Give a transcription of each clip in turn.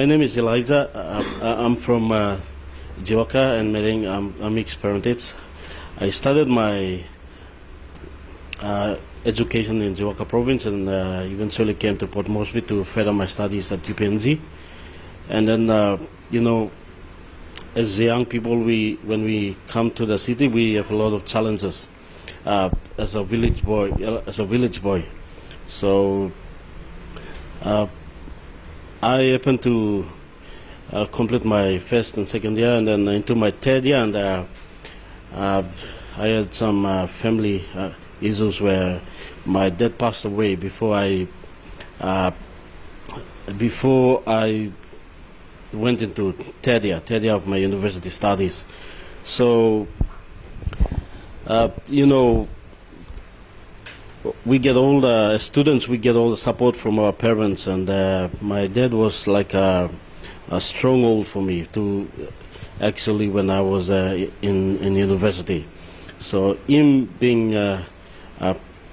My name is Elizah. I'm from Jiwaka and Meding. I'm mixed parentage. I started my education in Jiwaka province and eventually came to Port Moresby to further my studies at PNG. And then, as young people, when we come to the city, we have a lot of challenges as a village boy. So I happened to complete my first and second year, and then into my third year, and I had some family issues where my dad passed away before I went into third year of my university studies. So we get all the students, we get all the support from our parents, and my dad was like a stronghold for me to actually when I was in university. So him being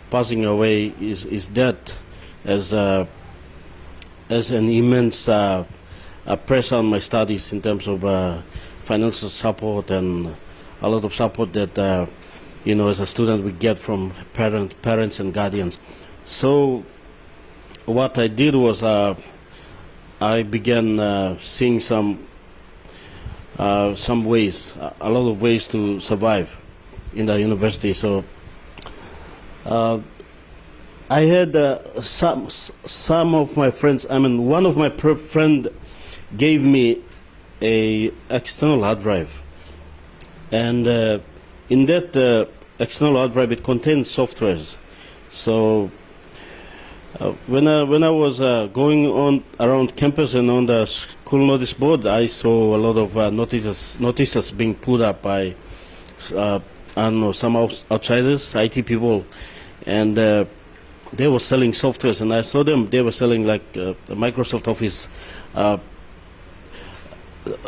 passing away is that as an immense pressure on my studies in terms of financial support and a lot of support that as a student we get from parents and guardians. So what I did was I began seeing some ways, a lot of ways to survive in the university. So I had some of my friends. One of my friend gave me a external hard drive, and in that external hard drive it contains softwares. So when I was going on around campus and on the school notice board, I saw a lot of notices being put up by some outsiders, IT people, and they were selling softwares, and I saw them. They were selling like the Microsoft Office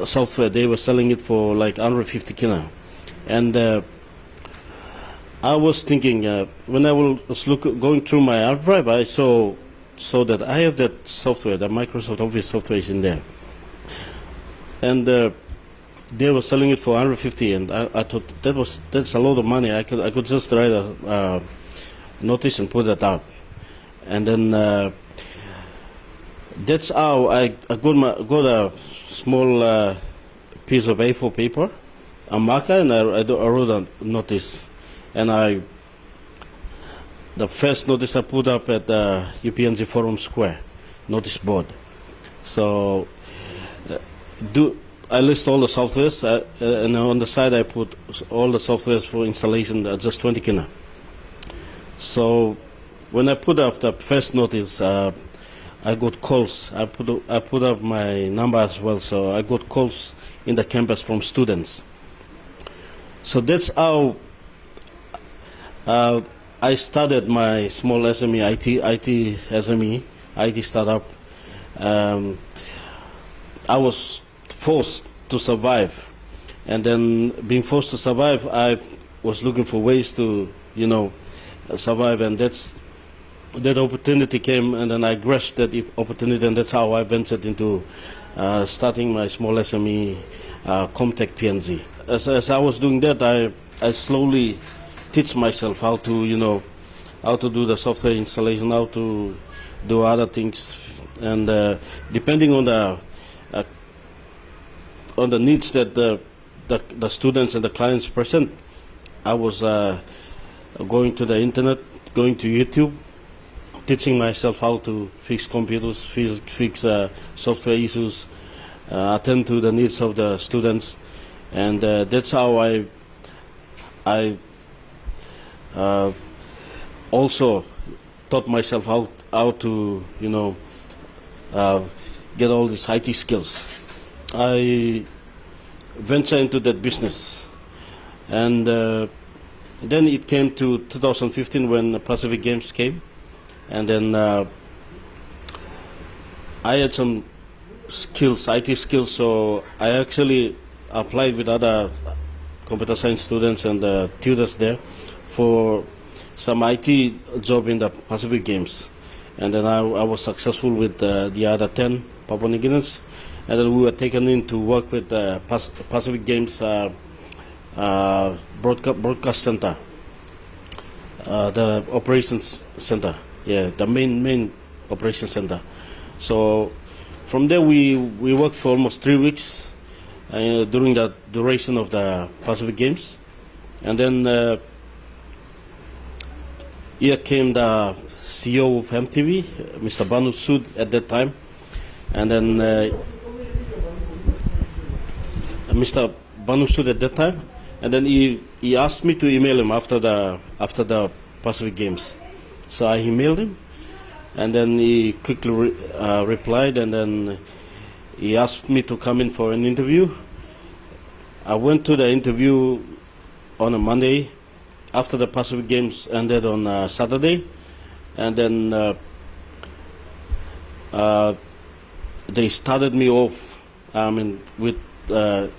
software. They were selling it for like 150 kina, and I was thinking when I was going through my hard drive, I saw that I have that software, the Microsoft Office software is in there, and they were selling it for 150, and I thought that's a lot of money. I could just write a notice and put that up, and then that's how I got a small piece of A4 paper, a marker, and I wrote a notice. And the first notice I put up at the UPNG Forum Square notice board. So I list all the softwares, and on the side I put all the softwares for installation at just 20 kina. So when I put up the first notice, I got calls. I put up my number as well, so I got calls in the campus from students. So that's how I started my small SME, IT startup. I was forced to survive, and then being forced to survive, I was looking for ways to, survive, and that opportunity came, and then I grasped that opportunity, and that's how I ventured into starting my small SME, COMTECH PNG. As I was doing that, I slowly teach myself how to do the software installation, how to do other things, and depending on the needs that the students and the clients present, I was going to the internet, going to YouTube, teaching myself how to fix computers, fix software issues, attend to the needs of the students, and that's how I also taught myself how to get all these IT skills. I ventured into that business, and then it came to 2015 when the Pacific Games came, and then I had some skills, IT skills, so I actually applied with other computer science students and tutors there for some IT job in the Pacific Games, and then I was successful with the other 10 Papua New Guineans, and then we were taken in to work with Pacific Games broadcast center, the operations center, the main operations center. So from there we worked for almost 3 weeks during the duration of the Pacific Games, and then here came the CEO of MTV, Mr. Banu Sood at that time, and then Mr. Banu Sood at that time, and then he asked me to email him after the Pacific Games. So I emailed him, and then he quickly replied, and then he asked me to come in for an interview. I went to the interview on a Monday after the Pacific Games ended on Saturday, and then they started me off with the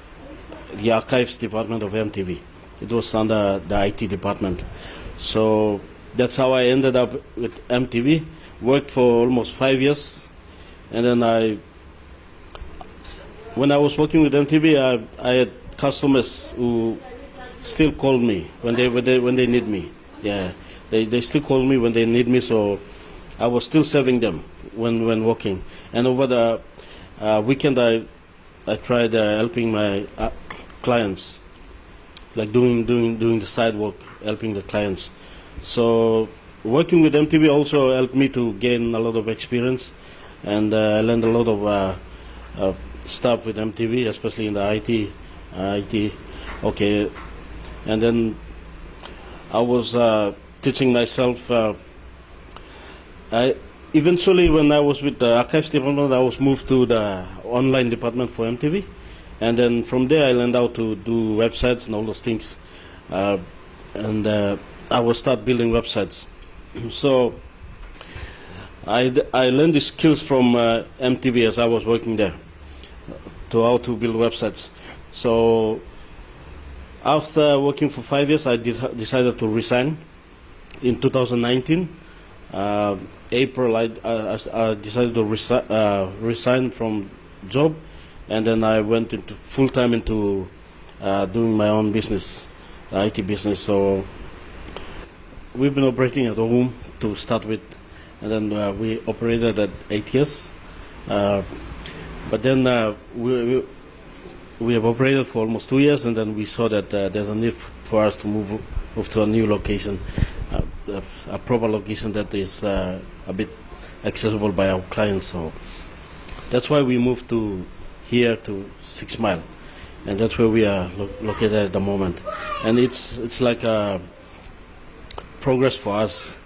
archives department of MTV. It was under the IT department. So that's how I ended up with MTV. Worked for almost 5 years, and then when I was working with MTV, I had customers who still call me when they need me. Yeah, they still call me when they need me. So I was still serving them when working. And over the weekend, I tried helping my clients, like doing the side work, helping the clients. So working with MTV also helped me to gain a lot of experience, and I learned a lot of stuff with MTV, especially in the IT. Okay. And then I was teaching myself. Eventually, when I was with the archives department, I was moved to the online department for MTV, and then from there I learned how to do websites and all those things, and I will start building websites. So I learned the skills from MTV as I was working there, to how to build websites. So after working for 5 years, I decided to resign. In 2019, April, I decided to resign from job, and then I went into full-time into doing my own business, the IT business. So we've been operating at home to start with, and then we operated at 8 years. But then we have operated for almost 2 years, and then we saw that there's a need for us to move to a new location, a proper location that is a bit accessible by our clients. So that's why we moved to here to 6 Mile, and that's where we are located at the moment. And it's like a progress for us.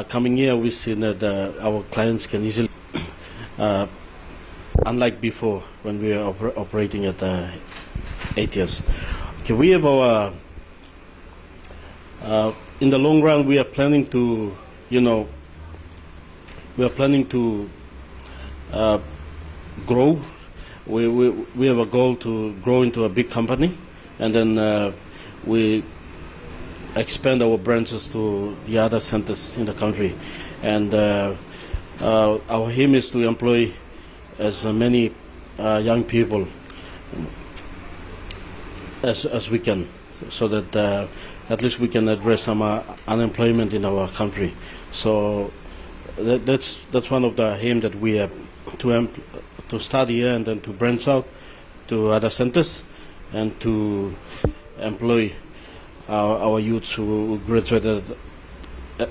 Coming here, we see that our clients can easily. Unlike before, when we were operating at 8 years. Okay, we have our, in the long run, we are planning to, grow. We have a goal to grow into a big company, and then we expand our branches to the other centers in the country. And our aim is to employ as many young people as we can, so that at least we can address some unemployment in our country. So that's one of the aim that we have, to start here and then to branch out to other centers and to employ our youths who graduated,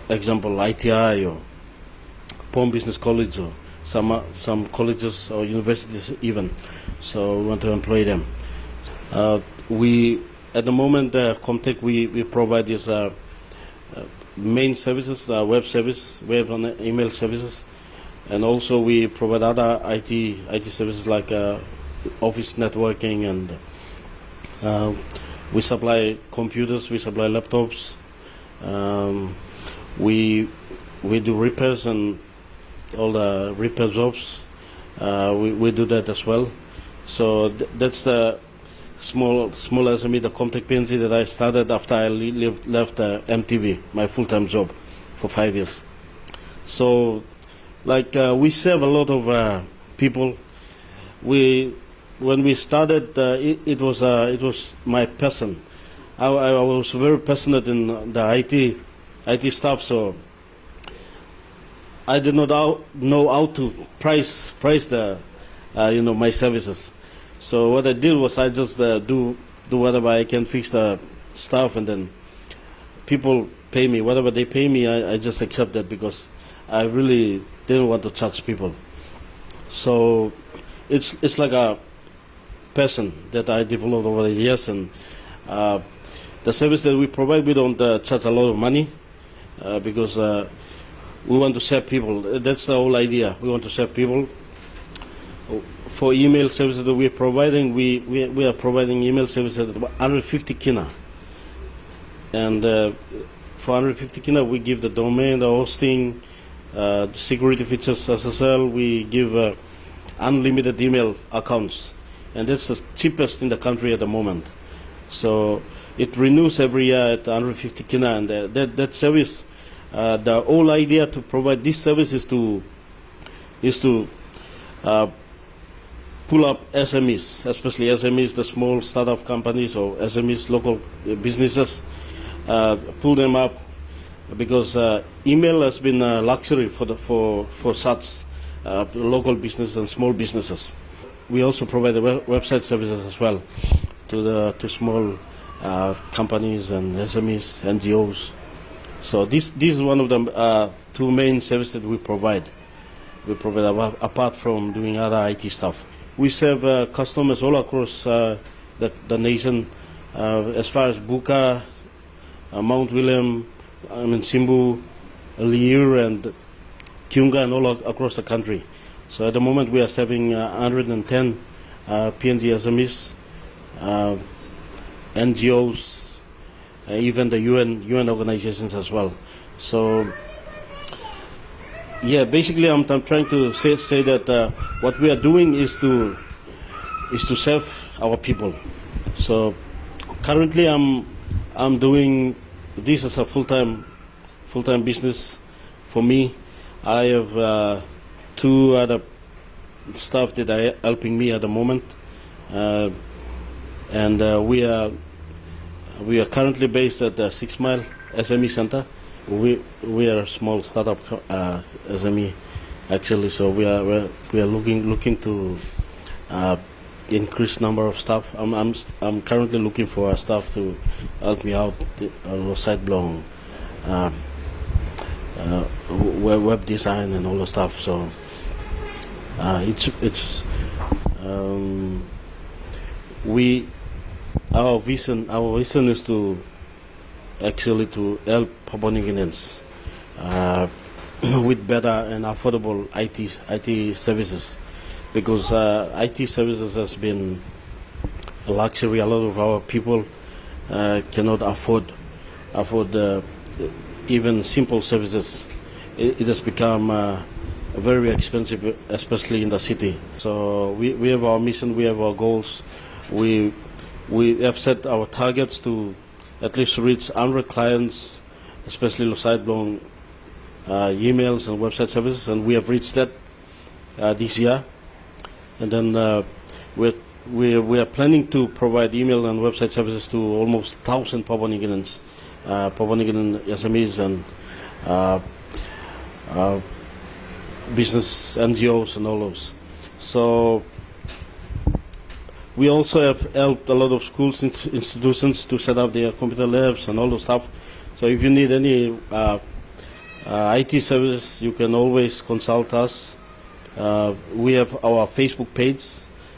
example ITI or Palme Business College or some colleges or universities even. So we want to employ them. We at the moment, COMTECH, we provide these main services, web service, web and email services, and also we provide other IT services like office networking, and we supply computers, we supply laptops, we do repairs and all the repair jobs. We do that as well. So that's the small SME, the COMTECH PNG that I started after I left MTV, my full-time job, for 5 years. So, like we serve a lot of people when we started, it was my passion. I was very passionate in the IT stuff, so I did not know how to price the my services. So what I did was I just do whatever I can, fix the stuff, and then people pay me whatever they pay me. I just accept that because I really didn't want to charge people. So it's like a passion that I developed over the years, and the service that we provide, we don't charge a lot of money because we want to serve people. That's the whole idea. We want to serve people. For email services that we're providing, we are providing email services at 150 kina. And for 150 kina, we give the domain, the hosting, security features, SSL. We give unlimited email accounts. And that's the cheapest in the country at the moment. So it renews every year at 150 kina. And that service, the whole idea to provide this service is to pull up SMEs, especially SMEs, the small startup companies or SMEs, local businesses, pull them up because email has been a luxury for such local business and small businesses. We also provide the website services as well to small companies and SMEs, NGOs. So this is one of the two main services that we provide. We provide apart from doing other IT stuff. We serve customers all across the nation, as far as Buka, Mount William, Simbu, Liur, and Kiunga, and all across the country. So at the moment we are serving 110 PNG SMEs, NGOs, even the UN organizations as well. So yeah, basically I'm trying to say that what we are doing is to serve our people. So currently I'm doing this as a full-time business for me. I have two other staff that are helping me at the moment, and we are currently based at the 6 Mile SME Center. We are a small startup SME actually, so we are looking to increase number of staff. I'm currently looking for a staff to help me out on site blog, web design and all the stuff. So our vision is to help Papua New Guineans with better and affordable IT services, because IT services has been a luxury. A lot of our people cannot afford even simple services. It has become very expensive, especially in the city. So we have our mission, we have our goals. We have set our targets to at least reach 100 clients, especially side-blown emails and website services, and we have reached that this year. And then we are planning to provide email and website services to almost 1,000 Papua New Guineans, Papua New Guinean SMEs and business NGOs and all those. So we also have helped a lot of schools, institutions to set up their computer labs and all those stuff. So if you need any IT services, you can always consult us. We have our Facebook page,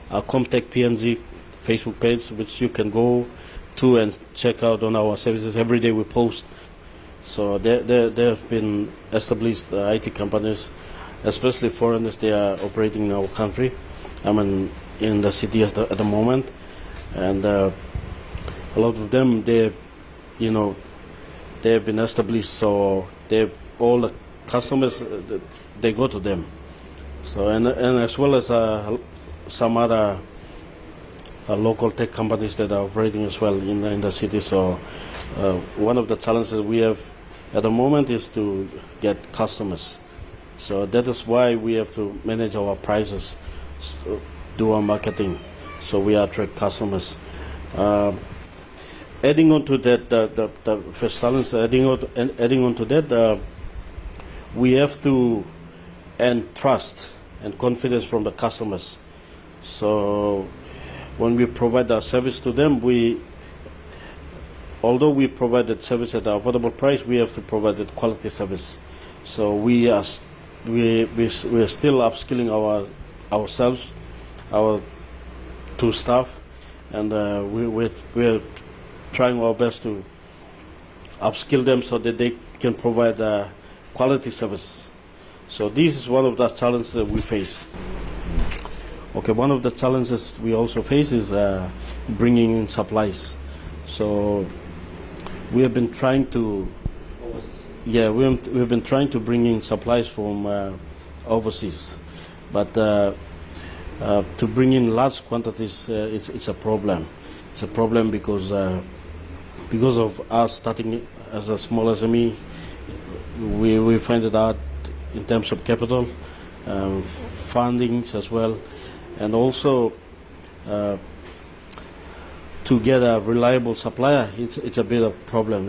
our COMTECH PNG Facebook page, which you can go to and check out on our services. Every day we post. So there have been established IT companies, especially foreigners. They are operating in our country. In the city at the moment, and a lot of them they have been established. So all the customers they go to them. So and as well as some other local tech companies that are operating as well in the city. So one of the challenges that we have at the moment is to get customers. So that is why we have to manage our prices. do our marketing, so we attract customers. Adding on to that, the first challenge, adding on to that, we have to earn trust and confidence from the customers. So when we provide our service to them, although we provide that service at an affordable price, we have to provide that quality service. So we are still upskilling ourselves, our two staff, and we're trying our best to upskill them so that they can provide quality service. So this is one of the challenges that we face. Okay, one of the challenges we also face is bringing in supplies. So we have been trying to, we've been trying to bring in supplies from overseas, but to bring in large quantities, it's a problem. It's a problem because of us starting as a small SME, we find it hard in terms of capital, fundings as well, and also to get a reliable supplier, it's a bit of a problem.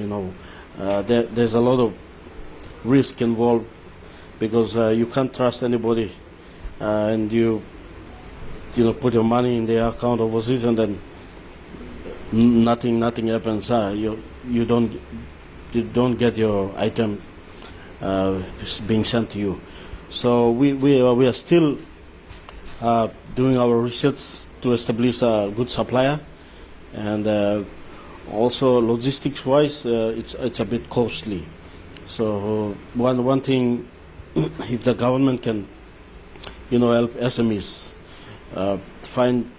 There's a lot of risk involved because you can't trust anybody, and you put your money in their account overseas and then nothing happens. You don't get your item being sent to you. So we are still doing our research to establish a good supplier, and also logistics wise, it's a bit costly. So one thing, if the government can help SMEs find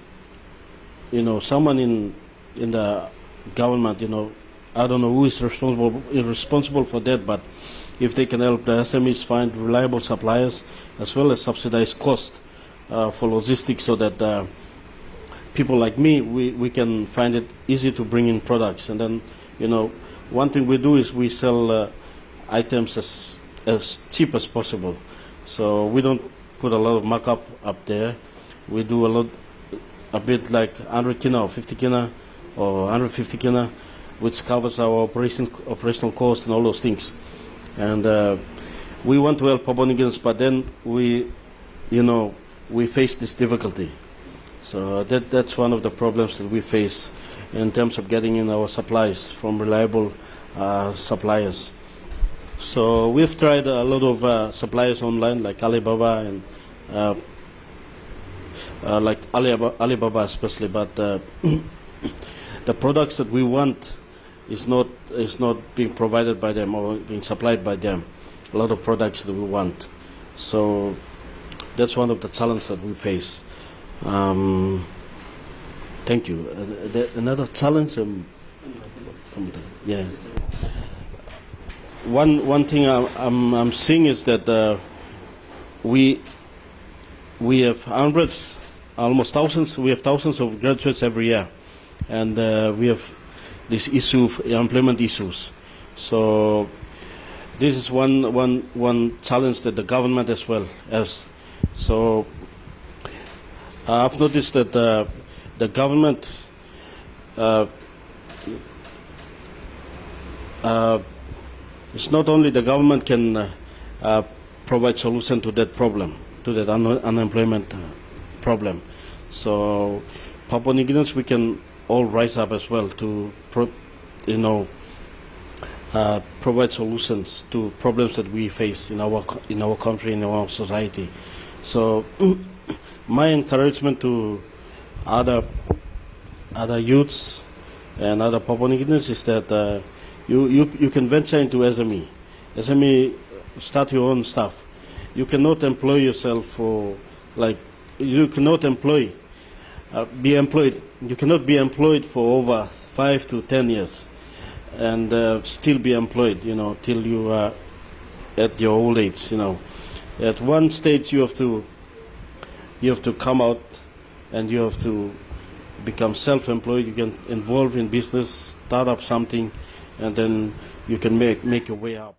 someone in the government, I don't know who is responsible for that, but if they can help the SMEs find reliable suppliers as well as subsidized cost for logistics, so that people like me, we can find it easy to bring in products. And then one thing we do is we sell items as cheap as possible. So we don't put a lot of markup up there. We do a bit like 100 kina or 50 kina or 150 kina, which covers our operational cost and all those things. And we want to help Papua New Guineans, but then we face this difficulty. So that's one of the problems that we face in terms of getting in our supplies from reliable suppliers. So we've tried a lot of suppliers online, like Alibaba and like Alibaba especially, but the products that we want is not being provided by them or being supplied by them. A lot of products that we want. So that's one of the challenges that we face. Thank you. Another challenge, yeah. One thing I'm seeing is that we have hundreds, almost thousands. We have thousands of graduates every year, and we have this issue of employment issues. So this is one challenge that the government as well has. So I've noticed that the government it's not only the government can provide solution to that problem, to that unemployment problem. So Papua New Guineans, we can all rise up as well to provide solutions to problems that we face in our country, in our society. So my encouragement to other youths and other Papua New Guineans is that you can venture into SME. SME, start your own stuff. You cannot employ yourself for you cannot be employed. You cannot be employed for over 5 to 10 years and still be employed, till you are at your old age. At one stage you have to come out and you have to become self-employed. You can involve in business, start up something, and then you can make your way up.